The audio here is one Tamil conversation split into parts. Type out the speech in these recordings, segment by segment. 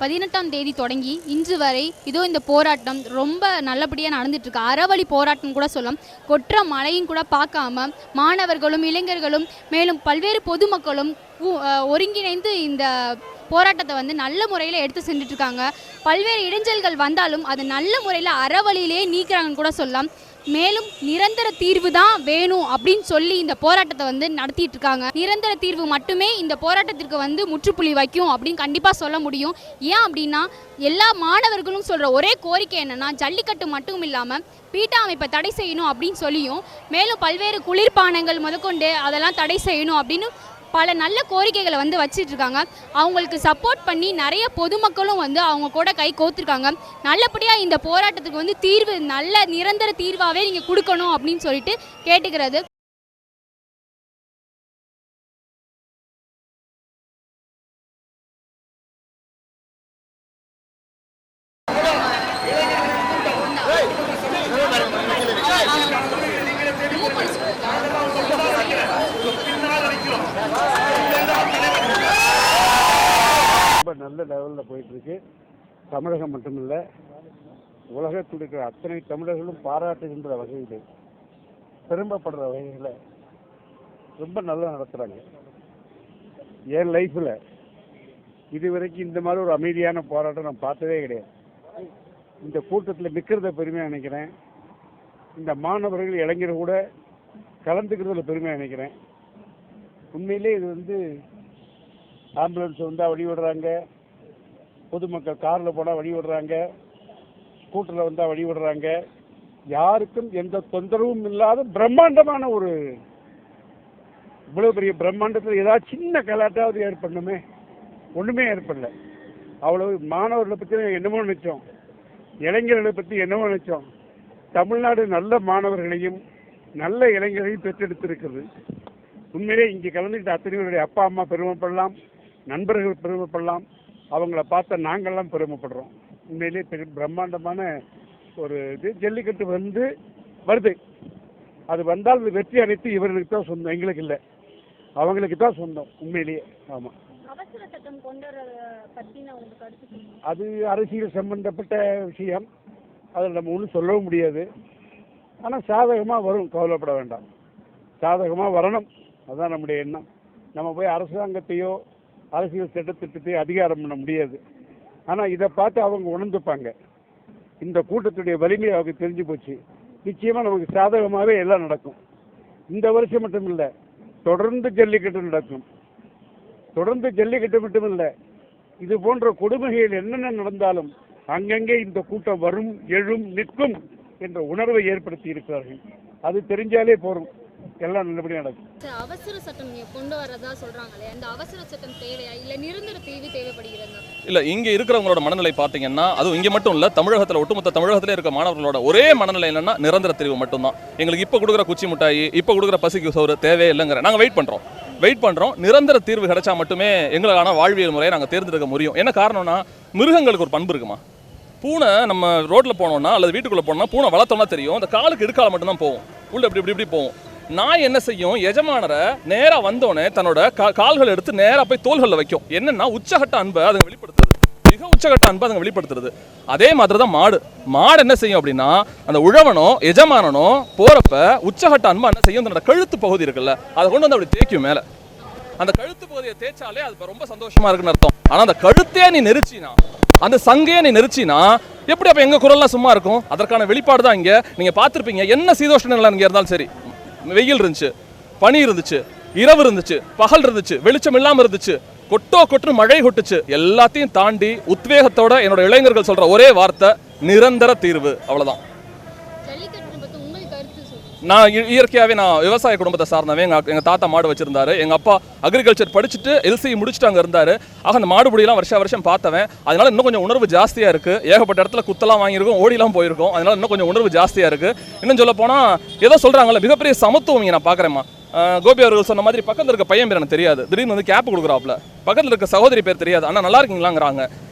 18ஆம் தேதி தொடங்கி இன்று வரை இதோ இந்த போராட்டம் ரொம்ப நல்லபடியாக நடந்துட்டுருக்கு. அறவழி போராட்டம் கூட சொல்லலாம். கொற்ற மழையும் கூட பார்க்காம மாணவர்களும் இளைஞர்களும் மேலும் பல்வேறு பொதுமக்களும் ஒருங்கிணைந்து இந்த போராட்டத்தை நல்ல முறையில் எடுத்து சென்றுட்ருக்காங்க. பல்வேறு இடைஞ்சல்கள் வந்தாலும் அது நல்ல முறையில் அறவழியிலே நீக்கிறாங்கன்னு கூட சொல்லலாம். மேலும் நிரந்தர தீர்வு தான் வேணும் அப்படின்னு சொல்லி இந்த போராட்டத்தை நடத்திட்டு இருக்காங்க. நிரந்தர தீர்வு மட்டுமே இந்த போராட்டத்திற்கு முற்றுப்புள்ளி வைக்கும் அப்படின்னு கண்டிப்பாக சொல்ல முடியும். ஏன் அப்படின்னா எல்லா மாணவர்களும் சொல்கிற ஒரே கோரிக்கை என்னென்னா ஜல்லிக்கட்டு மட்டும் இல்லாமல் பீட்டா அமைப்பை தடை செய்யணும் அப்படின்னு சொல்லியும் மேலும் பல்வேறு குளிர்பானங்கள் முதற்கொண்டு அதெல்லாம் தடை செய்யணும் அப்படின்னு பல நல்ல கோரிக்கைகளை வச்சிட்டு இருக்காங்க. அவங்களுக்கு சப்போர்ட் பண்ணி நிறைய பொதுமக்களும் அவங்க கூட கை கோத்துருக்காங்க. நல்லபடியாக இந்த போராட்டத்துக்கு தீர்வு நல்ல நிரந்தர தீர்வாகவே நீங்கள் கொடுக்கணும் அப்படின்னு சொல்லிட்டு கேட்டுக்கிறது. நல்ல லெவலில் போயிட்டுருக்கு. தமிழகம் மட்டுமில்லை, உலகத்தில் இருக்கிற அத்தனை தமிழர்களும் பாராட்டுகின்ற வகையில், பெருமைப்படுற வகையில் ரொம்ப நல்லா நடத்துகிறாங்க. என் லைஃப்பில் இதுவரைக்கும் இந்த மாதிரி ஒரு அமைதியான போராட்டம் நான் பார்த்ததே கிடையாது. இந்த கூட்டத்தில் நிற்கிறத பெருமையாக நினைக்கிறேன். இந்த மாணவர்கள் இளைஞர்கள் கூட கலந்துக்கிறதுல பெருமையாக நினைக்கிறேன். உண்மையிலே இது ஆம்புலன்ஸ் வந்தால் வழி விடுறாங்க, பொதுமக்கள் காரில் போனால் வழி விடுறாங்க, ஸ்கூட்டரில் வந்தால் வழி விடுறாங்க. யாருக்கும் எந்த தொந்தரவும் இல்லாத பிரம்மாண்டமான ஒரு இவ்வளோ பெரிய பிரம்மாண்டத்தில் ஏதாவது சின்ன கலாட்டாவது ஏற்படணுமே, ஒன்றுமே ஏற்படல. அவ்வளவு மாணவர்களை பற்றி என்னமோ நினைச்சோம், இளைஞர்களை பற்றி என்னமோ நினைச்சோம். தமிழ்நாடு நல்ல மாணவர்களையும் நல்ல இளைஞர்களையும் பெற்றெடுத்திருக்கிறது. உண்மையிலே இங்கே கலந்துக்கிட்ட அத்தனைவருடைய அப்பா அம்மா பெருமைப்படலாம், நண்பர்கள் பெருமைப்படலாம், அவங்கள பார்த்த நாங்கள்லாம் பெருமைப்படுறோம். உண்மையிலே பெரிய பிரம்மாண்டமான ஒரு இது ஜல்லிக்கட்டு வருது. அது வந்தால் அது வெற்றி அனைத்து இவர்களுக்கு தான் சொந்தம், எங்களுக்கு இல்லை, அவங்களுக்கு தான் சொந்தம். உண்மையிலேயே ஆமாம். அவசர சட்டம் கொண்டு அது அரசியல் சம்பந்தப்பட்ட விஷயம், அதில் நம்ம ஒன்றும் சொல்லவும் முடியாது. ஆனால் சாதகமாக வரும், கவலைப்பட வேண்டாம். சாதகமாக வரணும், அதுதான் நம்முடைய எண்ணம். நம்ம போய் அரசாங்கத்தையோ அரசியல் சட்டத்திட்டத்தையோ அதிகாரம் பண்ண முடியாது. ஆனால் இதை பார்த்து அவங்க உணர்ந்துப்பாங்க. இந்த கூட்டத்துடைய வலிமை அவங்க தெரிஞ்சு போச்சு. நிச்சயமாக நமக்கு சாதகமாகவே எல்லாம் நடக்கும். இந்த வருஷம் மட்டும் இல்லை, தொடர்ந்து ஜல்லிக்கட்டு நடக்கும். தொடர்ந்து ஜல்லிக்கட்டு மட்டும் இல்லை, இது போன்ற கொடுமைகள் என்னென்ன நடந்தாலும் அங்கங்கே இந்த கூட்டம் வரும், எழும், நிற்கும் என்ற உணர்வை ஏற்படுத்தி இருக்கிறார்கள். அது தெரிஞ்சாலே போதும், எல்லாம் நல்லபடியாக நடக்கும். அவசர சட்டம் கொண்டு வரதா சொல்றாங்களே, அந்த அவசர சட்டம் தேவையா இல்லை நிரந்தர தீர்வு தேவைப்படுகிறது? இல்லை, இங்கே இருக்கிறவங்களோட மனநிலை பார்த்தீங்கன்னா, அதுவும் இங்கே மட்டும் இல்லை, தமிழகத்தில் ஒட்டுமொத்த தமிழகத்திலே இருக்க மாணவர்களோட ஒரே மனநிலை என்னன்னா நிரந்தர தீர்வு மட்டும்தான். எங்களுக்கு இப்போ கொடுக்குற குச்சி மிட்டாயி, இப்போ கொடுக்குற பசிக்கு சோறு தேவையே இல்லைங்கிற நாங்கள் வெயிட் பண்ணுறோம். நிரந்தர தீர்வு கிடைச்சா மட்டுமே எங்களுக்கான வாழ்வியல் முறையை நாங்கள் தேர்ந்தெடுக்க முடியும். என்ன காரணம்னா, மிருகங்களுக்கு ஒரு பண்பு இருக்குமா, பூனை நம்ம ரோட்டில் போனோம்னா அல்லது வீட்டுக்குள்ளே போனோம்னா பூனை வளர்த்தோம்னா தெரியும், அந்த காலுக்கு இடுக்கால மட்டும்தான் போகும், உள்ள இப்படி போகும். நாய் என்ன செய்யும், எஜமானரை நேராக வந்தோடனே தன்னோட கால்கள் எடுத்து நேராக போய் தோள்களில் வைக்கும். என்னன்னா உச்சகட்ட அன்பை அதுங்க வெளிப்படுத்துறது, மிக உச்சகட்ட அன்பை அதுங்க வெளிப்படுத்துறது. அதே மாதிரி தான் மாடு என்ன செய்யும் அப்படின்னா, அந்த உழவனோ எஜமானனோ போறப்ப உச்சகட்ட அன்பை என்ன செய்யும், தன்னோட கழுத்து பகுதி இருக்குல்ல அதை கொண்டு வந்து அப்படி தேய்க்கும் மேலே. அந்த கழுத்து பகுதியை தேய்ச்சாலே அது ரொம்ப சந்தோஷமா இருக்குன்னு அர்த்தம். ஆனால் அந்த கழுத்தையே நீ நெரிச்சினா, அந்த சங்கையை நீ நெரிச்சினா எப்படி அப்போ எங்கள் குரல்லாம் சும்மா இருக்கும்? அதற்கான வெளிப்பாடு தான் இங்கே நீங்கள் பார்த்துருப்பீங்க. என்ன சீதோஷ்ண நிலை இங்கே இருந்தாலும் சரி, வெயில் இருந்துச்சு, பனி இருந்துச்சு, இரவு இருந்துச்சு, பகல் இருந்துச்சு, வெளிச்சம் இல்லாமல் இருந்துச்சு, கொட்டு மழை கொட்டுச்சு, எல்லாத்தையும் தாண்டி உத்வேகத்தோட என்னோட இளைஞர்கள் சொல்ற ஒரே வார்த்தை நிரந்தர தீர்வு, அவ்வளவுதான். நான் இயற்கையாகவே நான் விவசாய குடும்பத்தை சார்ந்தவன். எங்கள் தாத்தா மாடு வச்சிருந்தாரு, எங்கள் அப்பா அக்ரிகல்ச்சர் படிச்சுட்டு எல்சி முடிச்சுட்டு அங்கே இருந்தார். ஆக அந்த மாடுபடியெல்லாம் வருஷம் பார்த்தவன். அதனால இன்னும் கொஞ்சம் உணர்வு ஜாஸ்தியாக இருக்குது. ஏகப்பட்ட இடத்துல குத்தலாம் வாங்கியிருக்கோம், ஓடிலாம் போயிருக்கோம். அதனால இன்னும் கொஞ்சம் உணர்வு ஜாஸ்தியாக இருக்குது. இன்னும் சொல்ல போனால் ஏதோ சொல்கிறாங்கல்ல, மிகப்பெரிய சமத்துவம் இங்கே நான் பார்க்குறேம்மா. கோபி அவர்கள் சொன்ன மாதிரி பக்கத்தில் இருக்க பையன் பேர் எனக்கு தெரியாது, திடீர்னு கேப் கொடுக்குறாப்புல. பக்கத்தில் இருக்க சகோதரி பேர் தெரியாது, ஆனால் நல்லா இருக்கீங்களாங்கிறாங்க.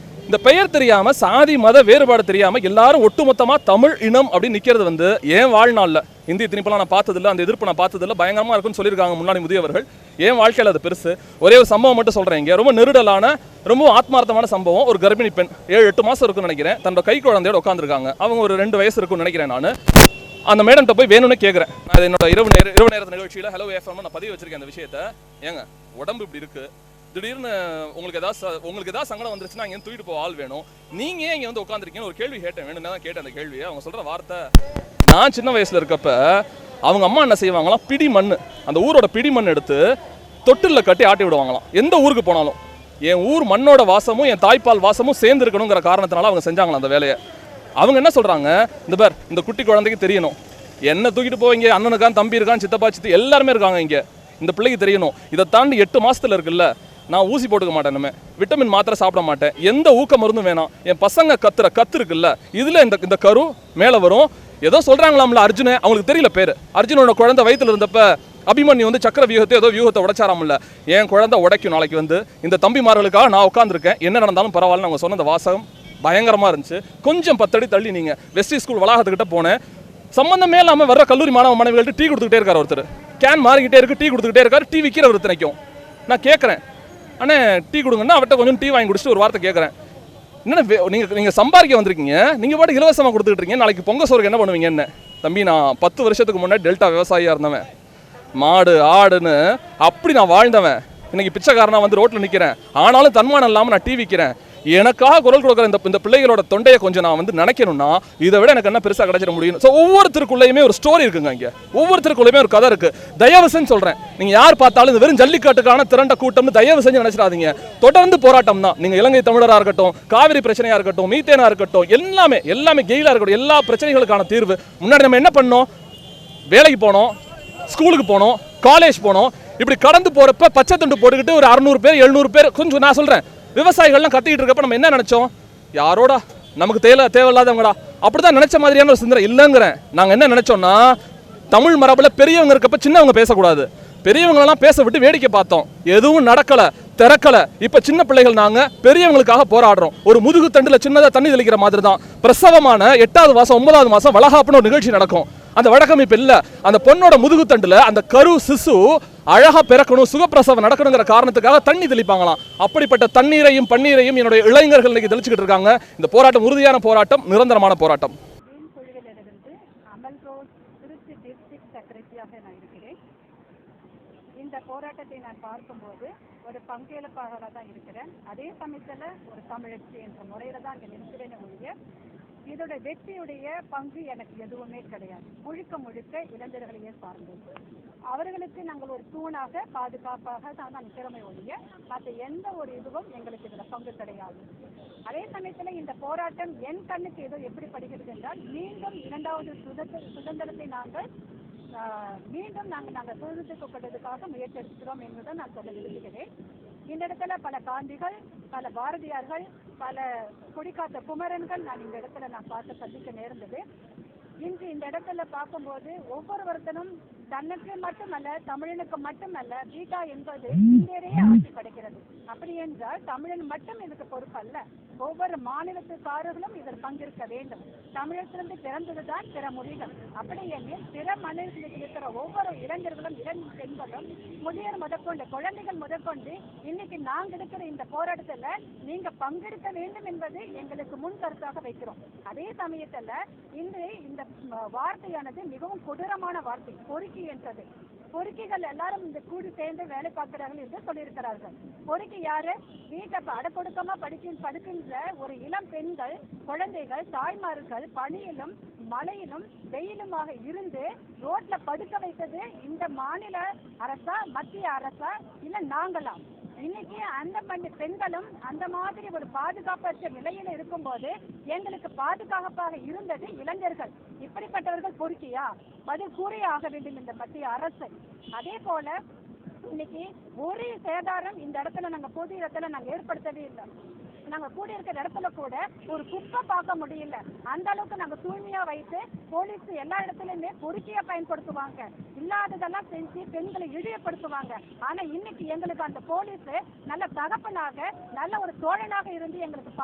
இந்த பெயர் தெரியாம சாதி மத வேறுபாடு தெரியாம எல்லாரும் ஒட்டுமொத்தமா தமிழ் இனம் அப்படின்னு நிக்கிறது வந்து ஏன் வாழ்நாள்ல இந்திய திணிப்பெல்லாம் நான் பார்த்ததில்ல, அந்த எதிர்ப்பு நான் பார்த்ததில்ல, பயங்கரமா இருக்குன்னு சொல்லியிருக்காங்க முன்னாடி முதியவர்கள். ஏன் வாழ்க்கையில் அது பெருசு. ஒரே ஒரு சம்பவம் மட்டும் சொல்றேன். இங்க ரொம்ப நெருடலான ரொம்ப ஆத்மார்த்தமான சம்பவம். ஒரு கர்ப்பிணி பெண் 7-8 மாசம் இருக்குன்னு நினைக்கிறேன், தன்னோட கை குழந்தையோட உட்காந்துருக்காங்க. அவங்க ஒரு 2 வயசு இருக்குன்னு நினைக்கிறேன். நான் அந்த மேடம்கிட்ட போய் வேணும்னு கேட்குறேன். நான் என்னோட இரவு நேரத்து நிகழ்ச்சியில் ஹலோ எஃப்எம் நான் பதிவு வச்சிருக்கேன் அந்த விஷயத்த. ஏங்க உடம்பு இப்படி இருக்கு, திடீர்னு உங்களுக்கு ஏதாவது சங்கடம் வந்துருச்சுன்னா இங்கே தூக்கிட்டு போக ஆள் வேணும், நீங்க ஏன் இங்கே வந்து உட்காந்துருக்கீங்கன்னு ஒரு கேள்வி கேட்டேன். வேணும்னா தான் கேட்டேன் அந்த கேள்வியை. அவங்க சொல்ற வார்த்தை, நான் சின்ன வயசுல இருக்கப்ப அவங்க அம்மா என்ன செய்வாங்களாம், பிடி மண், அந்த ஊரோட பிடி மண் எடுத்து தொட்டிலில் கட்டி ஆட்டி விடுவாங்களாம். எந்த ஊருக்கு போனாலும் என் ஊர் மண்ணோட வாசமும் என் தாய்ப்பால் வாசமும் சேர்ந்து இருக்கணுங்கிற காரணத்தினால அவங்க செஞ்சாங்களாம் அந்த வேலையை. அவங்க என்ன சொல்றாங்க, இந்த பேர் இந்த குட்டி குழந்தைக்கு தெரியணும், என்ன தூக்கிட்டு போவீங்க, அண்ணன் இருக்கான், தம்பி இருக்கான், சித்தப்பா சித்தி எல்லாருமே இருக்காங்க இங்கே, இந்த பிள்ளைக்கு தெரியணும். இதை தாண்டி 8 மாசத்துல இருக்குல்ல, நான் ஊசி போட்டுக்க மாட்டேன், இனிமே விட்டமின் மாத்திரை சாப்பிட மாட்டேன், எந்த ஊக்க மருந்தும் வேணாம், என் பசங்க கத்து இருக்குல்ல, இதுல இந்த கரு மேல வரும். ஏதோ சொல்றாங்களாம்ல அர்ஜுன, அவங்களுக்கு தெரியல பேரு. அர்ஜுனோட குழந்தை வயிற்றுல இருந்தப்ப அபிமன்யு வந்து சக்கர வியூகத்தை ஏதோ வியூகத்தை உடைச்சாராம்ல, என் குழந்தை உடைக்கும் நாளைக்கு வந்து, இந்த தம்பிமார்களுக்காக நான் உட்காந்துருக்கேன், என்ன நடந்தாலும் பரவாயில்ல. அவங்க சொன்ன அந்த வாசகம் பயங்கரமா இருந்துச்சு. கொஞ்சம் 10 அடி தள்ளி நீங்க வெஸ்டி ஸ்கூல் வளாகத்துக்கிட்ட போனேன், சம்பந்தமே இல்லாமல் வர்ற கல்லூரி மாணவ மாணவிகள்ட்ட டீ கொடுத்துக்கிட்டே இருக்காரு ஒருத்தர். கேன் மாறிக்கிட்டே இருக்கு, டீ கொடுத்துக்கிட்டே இருக்காரு, டீ விற்கிற ஒருத்தனைக்கும். நான் கேட்குறேன், அண்ணே டீ கொடுங்கன்னா அவர்கிட்ட கொஞ்சம் டீ வாங்கி குடிச்சிட்டு ஒரு வார்த்தை கேட்குறேன், என்னென்ன நீங்கள் சம்பாதிக்க வந்திருக்கீங்க, நீங்கள் பாட்டு இலவசமாக கொடுத்துட்டு இருக்கீங்க, நாளைக்கு பொங்கல் சோறுக்கு என்ன பண்ணுவீங்க? என்ன தம்பி, நான் 10 வருஷத்துக்கு முன்னாடி டெல்டா விவசாயியாக இருந்தவன், மாடு ஆடுன்னு அப்படி நான் வாழ்ந்தவன். இன்னைக்கு பிச்சைக்காரனா வந்து ரோட்டில் நிற்கிறேன், ஆனாலும் தன்மானம் இல்லாமல் நான் டீ விற்கிறேன். எனக்காக குரல் கொடுக்குற இந்த பிள்ளைகளோட தொண்டையை கொஞ்சம் நான் வந்து நினைக்கணும்னா இதை விட எனக்கு என்ன பெருசாக கிடைச்சிட முடியும். ஸோ ஒவ்வொருத்தருக்குள்ளேயுமே ஒரு ஸ்டோரி இருக்குங்க, இங்கே ஒவ்வொருத்தருக்குள்ளேயுமே ஒரு கதை இருக்கு. தயவு செஞ்சு சொல்றேன், நீங்க யார் பார்த்தாலும் இந்த வெறும் ஜல்லிக்கட்டுக்கான திரண்ட கூட்டம்னு தயவு செஞ்சு நினைச்சிடாதீங்க. தொடர்ந்து போராட்டம் தான். நீங்க இலங்கை தமிழராக இருக்கட்டும், காவிரி பிரச்சனையா இருக்கட்டும், மீத்தேனா இருக்கட்டும், எல்லாமே கெயிலா இருக்கட்டும், எல்லா பிரச்சனைகளுக்கான தீர்வு. முன்னாடி நம்ம என்ன பண்ணோம், வேலைக்கு போனோம், ஸ்கூலுக்கு போனோம், காலேஜ் போனோம், இப்படி கடந்து போறப்ப பச்சை துண்டு போட்டுக்கிட்டு ஒரு 600 பேர் 700 பேர், கொஞ்சம் நான் சொல்றேன் விவசாயிகள்லாம் கத்திக்கிட்டு இருக்கப்ப நம்ம என்ன நினைச்சோம், யாரோடா நமக்கு தேவையில்லாதவங்கடா, அப்படிதான் நினைச்ச மாதிரியான ஒரு சிந்தனை இல்லைங்கிறேன். நாங்கள் என்ன நினைச்சோம்னா, தமிழ் மரபுல பெரியவங்க இருக்கப்ப சின்னவங்க பேசக்கூடாது, பெரியவங்களெல்லாம் பேச விட்டு வேடிக்கை பார்த்தோம், எதுவும் நடக்கல திறக்கல. இப்ப சின்ன பிள்ளைகள் நாங்க பெரியவங்களுக்காக போராடுறோம். ஒரு முதுகு தண்டுல சின்னதா தண்ணி தெளிக்கிற மாதிரி தான் பிரசவமான 8வது மாசம் 9வது மாசம் வளகாப்புன்னு ஒரு நிகழ்ச்சி நடக்கும். அந்த வழக்கம் இப்ப இல்ல. அந்த பொண்ணோட முதுகு தண்டுல அந்த கரு சிசு அழகா பிறக்கணும், சுகப்பிரசவம் நடக்கணுங்கிற காரணத்துக்காக தண்ணி தெளிப்பாங்களாம். அப்படிப்பட்ட தண்ணீரையும் பன்னீரையும் என்னுடைய இளைஞர்கள் இன்னைக்கு தெளிச்சுக்கிட்டு இருக்காங்க. இந்த போராட்டம் உறுதியான போராட்டம், நிரந்தரமான போராட்டம். இந்த போராட்டத்தை நான் பார்க்கும்போது ஒரு பங்கேற்பாளராக தான் இருக்கிறேன். அதே சமயத்தில் ஒரு தமிழச்சி என்ற முறையில தான் அங்கே நிற்கிறேன்னு ஒழிய இதோட வெற்றியுடைய பங்கு எனக்கு எதுவுமே கிடையாது. முழுக்க இளைஞர்களையே சார்ந்தது. அவர்களுக்கு நாங்கள் ஒரு தூணாக பாதுகாப்பாக தான் நிற்கிறோமே ஒழிய மற்ற எந்த ஒரு இதுவும் எங்களுக்கு இதில் பங்கு கிடையாது. அதே சமயத்தில் இந்த போராட்டம் என் கண்ணுக்கு ஏதோ எப்படி படுகிறது என்றால், மீண்டும் 2வது சுதந்திரத்தை நாங்கள் சுதந்திரத்துக்கு கொண்டதுக்காக முயற்சி எடுக்கிறோம் என்பதை நான் சொல்ல விரும்புகிறேன். இந்த இடத்துல பல காந்திகள், பல பாரதியார்கள், பல கொடிக்காத்த குமரன்கள் நான் இந்த இடத்துல பார்த்து சந்திக்க நேர்ந்தது. இன்று இந்த இடத்துல பார்க்கும்போது ஒவ்வொருவருத்தனும் தன்னுக்கு மட்டுமல்ல, தமிழனுக்கு மட்டுமல்ல, பீட்டா என்பது இந்தியரையே ஆட்சி படைக்கிறது. அப்படி என்றால் தமிழன் மட்டும் இதுக்கு பொறுப்பல்ல, ஒவ்வொரு மாநிலத்துக்காரர்களும் இதில் பங்கேற்க வேண்டும். தமிழத்திலிருந்து பிறந்ததுதான் பிற மொழிகள். அப்படி எனில் பிற மாநிலத்தில் இருக்கிற ஒவ்வொரு இளைஞர்களும், இளம் பெண்களும், முதியோர் முதற்கொண்டு, குழந்தைகள் முதற்கொண்டு இன்னைக்கு நாங்கள் இருக்கிற இந்த போராட்டத்துல நீங்க பங்கெடுக்க வேண்டும் என்பது எங்களுக்கு முன் கருத்தாக வைக்கிறோம். அதே சமயத்துல இன்று இந்த வார்த்தையானது மிகவும் கொடூரமான வார்த்தை, பொறுக்கி என்றது. பொறுக்கிகள் எல்லாரும் இந்த கூடி சேர்ந்து வேலை பார்க்கிறார்கள் என்று சொல்லியிருக்கிறார்கள். பொறுக்கி யாரு? வீட்டை அடக்கொடுக்கமா படுக்கின்ற ஒரு இளம் பெண்கள், குழந்தைகள், தாய்மார்கள் பணியிலும் மழையிலும் வெயிலுமாக இருந்து ரோட்ல படுக்க வைத்தது இந்த மாநில அரசா, மத்திய அரசா, இல்ல நாங்களா? இன்னைக்கு அந்த பெண்களும் அந்த மாதிரி ஒரு பாதுகாப்பற்ற நிலையில இருக்கும் போது எங்களுக்கு பாதுகாப்பாக இருந்தது இளைஞர்கள். இப்படிப்பட்டவர்கள் பொறுக்கியா? பதில் கூறியே ஆக வேண்டும் இந்த மத்திய அரசு. அதே போல இன்னைக்கு ஒரு சேதாரம் இந்த இடத்துல நாங்க பொது இடத்துல நாங்க ஏற்படுத்தவே இல்லை. நாங்க கூடியிருக்கிற இடத்துல கூட ஒரு குப்பை பார்க்க முடியல. அந்த அளவுக்கு நாங்க தூய்மையா வைத்து போலீஸ் எல்லா இடத்துலயுமே பொறுக்கியா பயன்படுத்துவாங்க, இல்லாததெல்லாம் செஞ்சு பெண்களை இழிவுபடுத்துவாங்க. ஆனா இன்னைக்கு எங்களுக்கு அந்த போலீஸ் நல்ல தகப்பனாக, நல்ல ஒரு தோழனாக இருந்து எங்களுக்கு